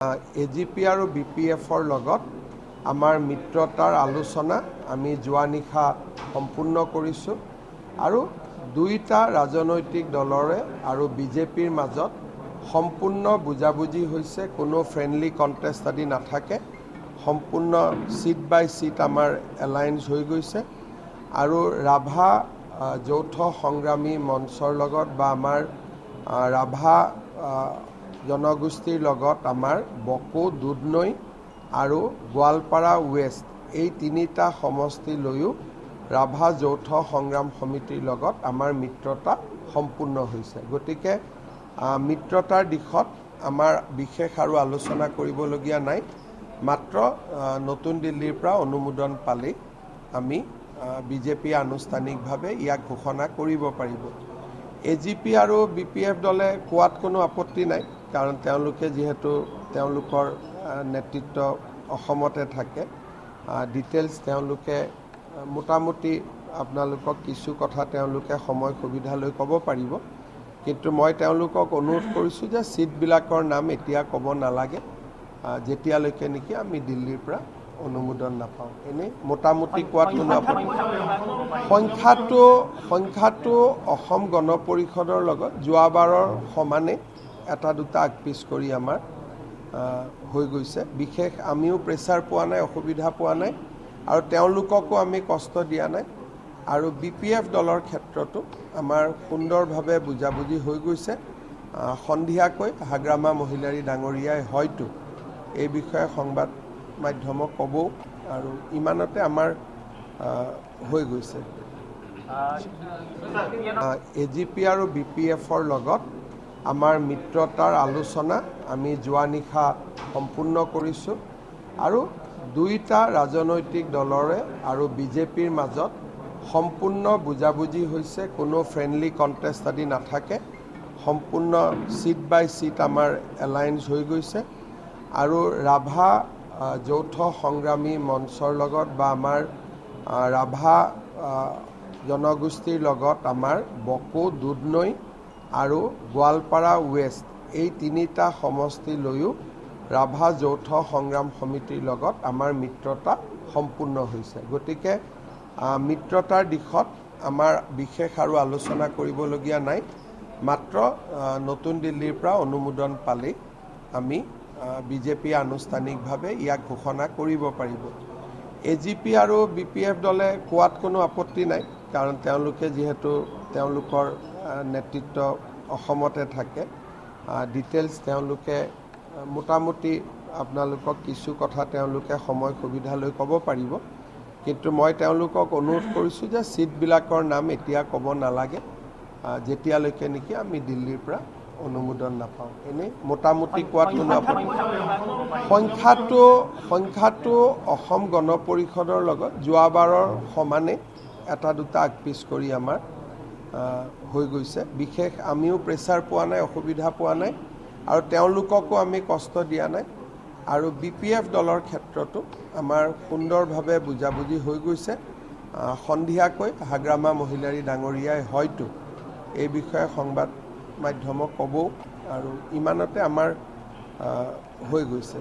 AGP আৰু বিপিএফৰ লগত আমাৰ মিত্ৰতাৰ আলোচনা আমি যোৱা নিশা সম্পূৰ্ণ কৰিছোঁ আৰু দুইটা ৰাজনৈতিক দলৰে আৰু বিজেপিৰ মাজত সম্পূৰ্ণ বুজাবুজি হৈছে। কোনো ফ্ৰেণ্ডলি কণ্টেষ্ট আদি নাথাকে, সম্পূৰ্ণ চিট বাই চিট আমাৰ এলায়েন্স হৈ গৈছে আৰু ৰাভা যৌথ সংগ্ৰামী মঞ্চৰ লগত বা আমাৰ ৰাভা জনগোষ্ঠীৰ লগত আমাৰ বকো, দুধনৈ আৰু গোৱালপাৰা ৱেষ্ট এই তিনিটা সমষ্টি লৈও ৰাভা যৌথ সংগ্ৰাম সমিতিৰ লগত আমাৰ মিত্ৰতা সম্পূৰ্ণ হৈছে। গতিকে মিত্ৰতাৰ দিশত আমাৰ বিশেষ আৰু আলোচনা কৰিবলগীয়া নাই। মাত্ৰ নতুন দিল্লীৰ পৰা অনুমোদন পালেই আমি বিজেপি আনুষ্ঠানিকভাৱে ইয়াক ঘোষণা কৰিব পাৰিব। এজিপি আৰু বিপিএফ দলে কোৱাত কোনো আপত্তি নাই, কাৰণ তেওঁলোকে যিহেতু তেওঁলোকৰ নেতৃত্ব অসমতে থাকে। ডিটেইলছ তেওঁলোকে মোটামুটি আপোনালোকক কিছু কথা তেওঁলোকে সময় সুবিধা লৈ ক'ব পাৰিব, কিন্তু মই তেওঁলোকক অনুৰোধ কৰিছোঁ যে ছিটবিলাকৰ নাম এতিয়া ক'ব নালাগে, যেতিয়ালৈকে নেকি আমি দিল্লীৰ পৰা অনুমোদন নাপাওঁ। এনেই মোটামুটি কোৱাত কোনো আপত্তি। সংখ্যাটো অসম গণ পৰিষদৰ লগত যোৱাবাৰৰ সমানে এটা দুটা আগপিছ কৰি আমাৰ হৈ গৈছে। বিশেষ আমিও প্ৰেছাৰ পোৱা নাই, অসুবিধা পোৱা নাই আৰু তেওঁলোককো আমি কষ্ট দিয়া নাই। আৰু বিপিএফ দলৰ ক্ষেত্ৰতো আমাৰ সুন্দৰভাৱে বুজাবুজি হৈ গৈছে। সন্ধিয়াকৈ হাগ্ৰামা মহিলাৰী ডাঙৰীয়াই হয়তো এই বিষয়ে সংবাদ মাধ্যমক ক'বও, আৰু ইমানতে আমাৰ হৈ গৈছে। এজিপি আৰু বিপিএফৰ লগত আমাৰ মিত্ৰতাৰ আলোচনা আমি যোৱা নিশা সম্পূৰ্ণ কৰিছোঁ আৰু দুইটা ৰাজনৈতিক দলৰে আৰু বিজেপিৰ মাজত সম্পূৰ্ণ বুজাবুজি হৈছে। কোনো ফ্ৰেণ্ডলি কণ্টেষ্ট আদি নাথাকে, সম্পূৰ্ণ চিট বাই চিট আমাৰ এলায়েন্স হৈ গৈছে আৰু ৰাভা যৌথ সংগ্ৰামী মঞ্চৰ লগত বা আমাৰ ৰাভা জনগোষ্ঠীৰ লগত আমাৰ বকো, দুধনৈ আৰু গোৱালপাৰা ৱেষ্ট এই তিনিটা সমষ্টি লৈও ৰাভা যৌথ সংগ্ৰাম সমিতিৰ লগত আমাৰ মিত্ৰতা সম্পূৰ্ণ হৈছে। গতিকে মিত্ৰতাৰ দিশত আমাৰ বিশেষ আৰু আলোচনা কৰিবলগীয়া নাই। মাত্ৰ নতুন দিল্লীৰ পৰা অনুমোদন পালেই আমি বিজেপি আনুষ্ঠানিকভাৱে ইয়াক ঘোষণা কৰিব পাৰিব। এজিপি আৰু বিপিএফ দলে কোৱাত কোনো আপত্তি নাই, কাৰণ তেওঁলোকে যিহেতু তেওঁলোকৰ নেতৃত্ব অসমতে থাকে। ডিটেইলছ তেওঁলোকে মোটামুটি আপোনালোকক কিছু কথা তেওঁলোকে সময় সুবিধা লৈ ক'ব পাৰিব, কিন্তু মই তেওঁলোকক অনুৰোধ কৰিছোঁ যে ছিটবিলাকৰ নাম এতিয়া ক'ব নালাগে, যেতিয়ালৈকে নেকি আমি দিল্লীৰ পৰা অনুমোদন নাপাওঁ। এনেই মোটামুটি কোৱাত কোনো আপত্তি। সংখ্যাটো অসম গণ পৰিষদৰ লগত যোৱাবাৰৰ সমানে এটা দুটা আগপিছ কৰি আমাৰ হৈ গৈছে। বিশেষ আমিও প্ৰেছাৰ পোৱা নাই, অসুবিধা পোৱা নাই আৰু তেওঁলোককো আমি কষ্ট দিয়া নাই। আৰু বিপিএফ দলৰ ক্ষেত্ৰতো আমাৰ সুন্দৰভাৱে বুজাবুজি হৈ গৈছে। সন্ধিয়াকৈ হাগ্ৰামা মহিলাৰী ডাঙৰীয়াই হয়তো এই বিষয়ে সংবাদ মাধ্যমক ক'বও, আৰু ইমানতে আমাৰ হৈ গৈছে।